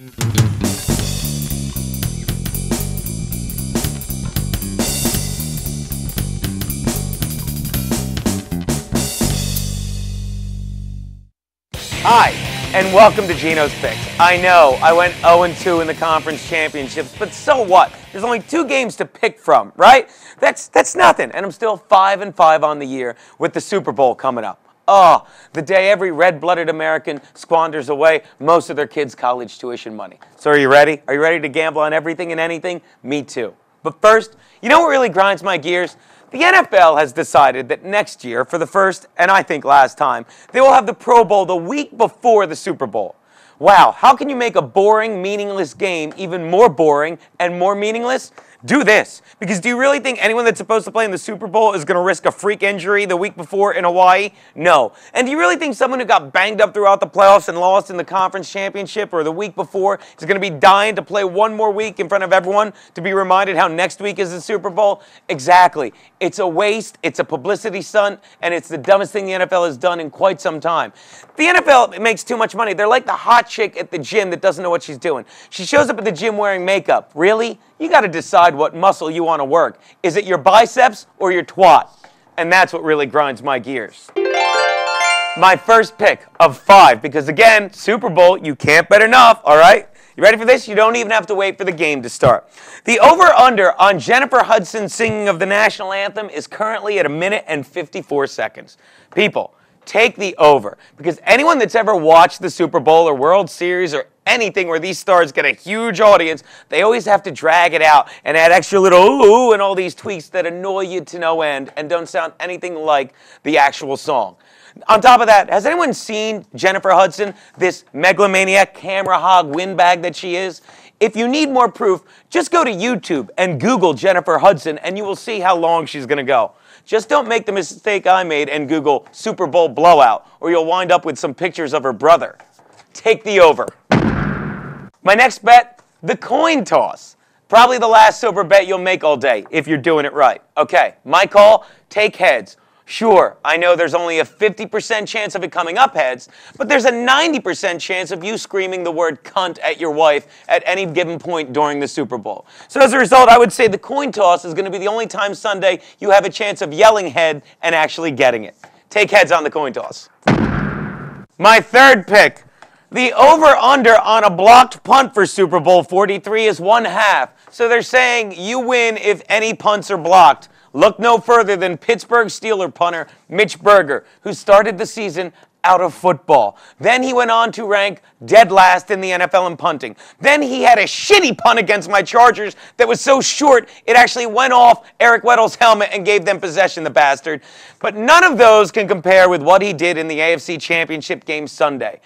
Hi, and welcome to Geno's Picks. I know, I went 0-2 in the conference championships, but so what? There's only 2 games to pick from, right? That's nothing, and I'm still 5-5 on the year with the Super Bowl coming up. Oh, the day every red-blooded American squanders away most of their kids' college tuition money. So are you ready? Are you ready to gamble on everything and anything? Me too. But first, you know what really grinds my gears? The NFL has decided that next year, for the first and I think last time, they will have the Pro Bowl the week before the Super Bowl. Wow, how can you make a boring, meaningless game even more boring and more meaningless? Do this. Because do you really think anyone that's supposed to play in the Super Bowl is going to risk a freak injury the week before in Hawaii? No. And do you really think someone who got banged up throughout the playoffs and lost in the conference championship or the week before is going to be dying to play one more week in front of everyone to be reminded how next week is the Super Bowl? Exactly. It's a waste, it's a publicity stunt, and it's the dumbest thing the NFL has done in quite some time. The NFL makes too much money. They're like the hot chick at the gym that doesn't know what she's doing. She shows up at the gym wearing makeup. Really? You got to decide what muscle you want to work. Is it your biceps or your twat? And that's what really grinds my gears. My first pick of 5, because again, Super Bowl, you can't bet enough, all right? You ready for this? You don't even have to wait for the game to start. The over-under on Jennifer Hudson singing of the national anthem is currently at 1 minute and 54 seconds. People, take the over, because anyone that's ever watched the Super Bowl or World Series or anything where these stars get a huge audience, they always have to drag it out and add extra little ooh and all these tweaks that annoy you to no end and don't sound anything like the actual song. On top of that, has anyone seen Jennifer Hudson, this megalomaniac camera hog windbag that she is? If you need more proof, just go to YouTube and Google Jennifer Hudson and you will see how long she's going to go. Just don't make the mistake I made and Google Super Bowl blowout, or you'll wind up with some pictures of her brother. Take the over. My next bet, the coin toss. Probably the last sober bet you'll make all day if you're doing it right. Okay, my call, take heads. Sure, I know there's only a 50% chance of it coming up heads, but there's a 90% chance of you screaming the word cunt at your wife at any given point during the Super Bowl. So as a result, I would say the coin toss is going to be the only time Sunday you have a chance of yelling head and actually getting it. Take heads on the coin toss. My third pick, the over-under on a blocked punt for Super Bowl 43 is 1/2. So they're saying you win if any punts are blocked. Look no further than Pittsburgh Steeler punter Mitch Berger, who started the season out of football. Then he went on to rank dead last in the NFL in punting. Then he had a shitty punt against my Chargers that was so short it actually went off Eric Weddle's helmet and gave them possession, the bastard. But none of those can compare with what he did in the AFC Championship game Sunday.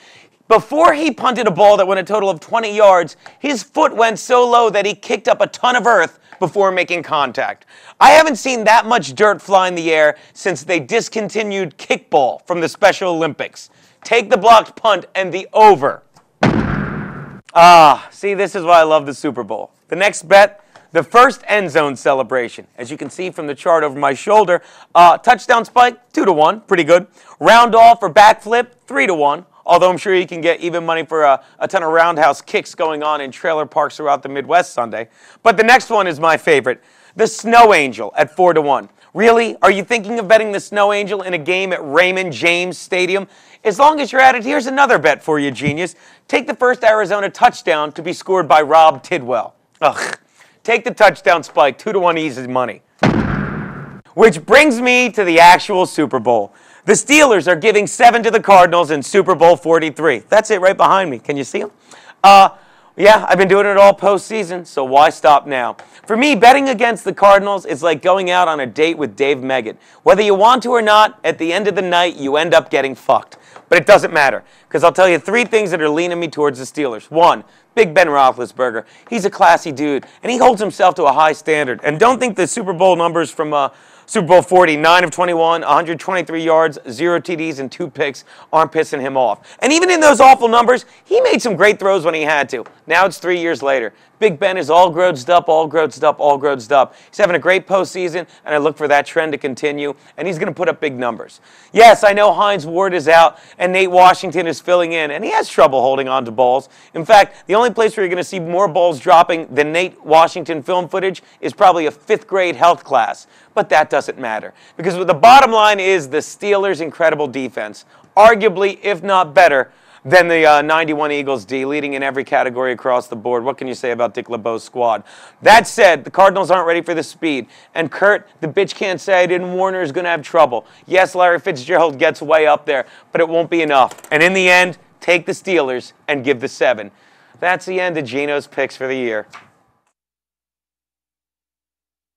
Before he punted a ball that went a total of 20 yards, his foot went so low that he kicked up a ton of earth before making contact. I haven't seen that much dirt fly in the air since they discontinued kickball from the Special Olympics. Take the blocked punt and the over. See, this is why I love the Super Bowl. The next bet, the first end zone celebration. As you can see from the chart over my shoulder, touchdown spike, 2-1, pretty good. Round off or backflip, 3-1. Although I'm sure you can get even money for a ton of roundhouse kicks going on in trailer parks throughout the Midwest Sunday. But the next one is my favorite, the Snow Angel at 4-1. Really? Are you thinking of betting the Snow Angel in a game at Raymond James Stadium? As long as you're at it, here's another bet for you, genius. Take the first Arizona touchdown to be scored by Rob Tidwell. Ugh. Take the touchdown spike, 2-1 easy money. Which brings me to the actual Super Bowl. The Steelers are giving 7 to the Cardinals in Super Bowl 43. That's it right behind me. Can you see them? Yeah, I've been doing it all postseason, so why stop now? For me, betting against the Cardinals is like going out on a date with Dave Meggett. Whether you want to or not, at the end of the night, you end up getting fucked. But it doesn't matter, because I'll tell you 3 things that are leaning me towards the Steelers. 1, Big Ben Roethlisberger. He's a classy dude, and he holds himself to a high standard. And don't think the Super Bowl numbers from Super Bowl 40, 9 of 21, 123 yards, 0 TDs, and 2 picks aren't pissing him off. And even in those awful numbers, he made some great throws when he had to. Now it's 3 years later. Big Ben is all grossed up, all grossed up, all grossed up. He's having a great postseason, and I look for that trend to continue, and he's going to put up big numbers. Yes, I know Hines Ward is out, and Nate Washington is filling in, and he has trouble holding on to balls. In fact, the only place where you're going to see more balls dropping than Nate Washington film footage is probably a 5th grade health class. But that doesn't matter, because the bottom line is the Steelers' incredible defense, arguably, if not better, than the 91 Eagles D, leading in every category across the board. What can you say about Dick LeBeau's squad? That said, the Cardinals aren't ready for the speed. And Kurt, the bitch can't say I didn't warn her, is going to have trouble. Yes, Larry Fitzgerald gets way up there, but it won't be enough. And in the end, take the Steelers and give the 7. That's the end of Geno's picks for the year.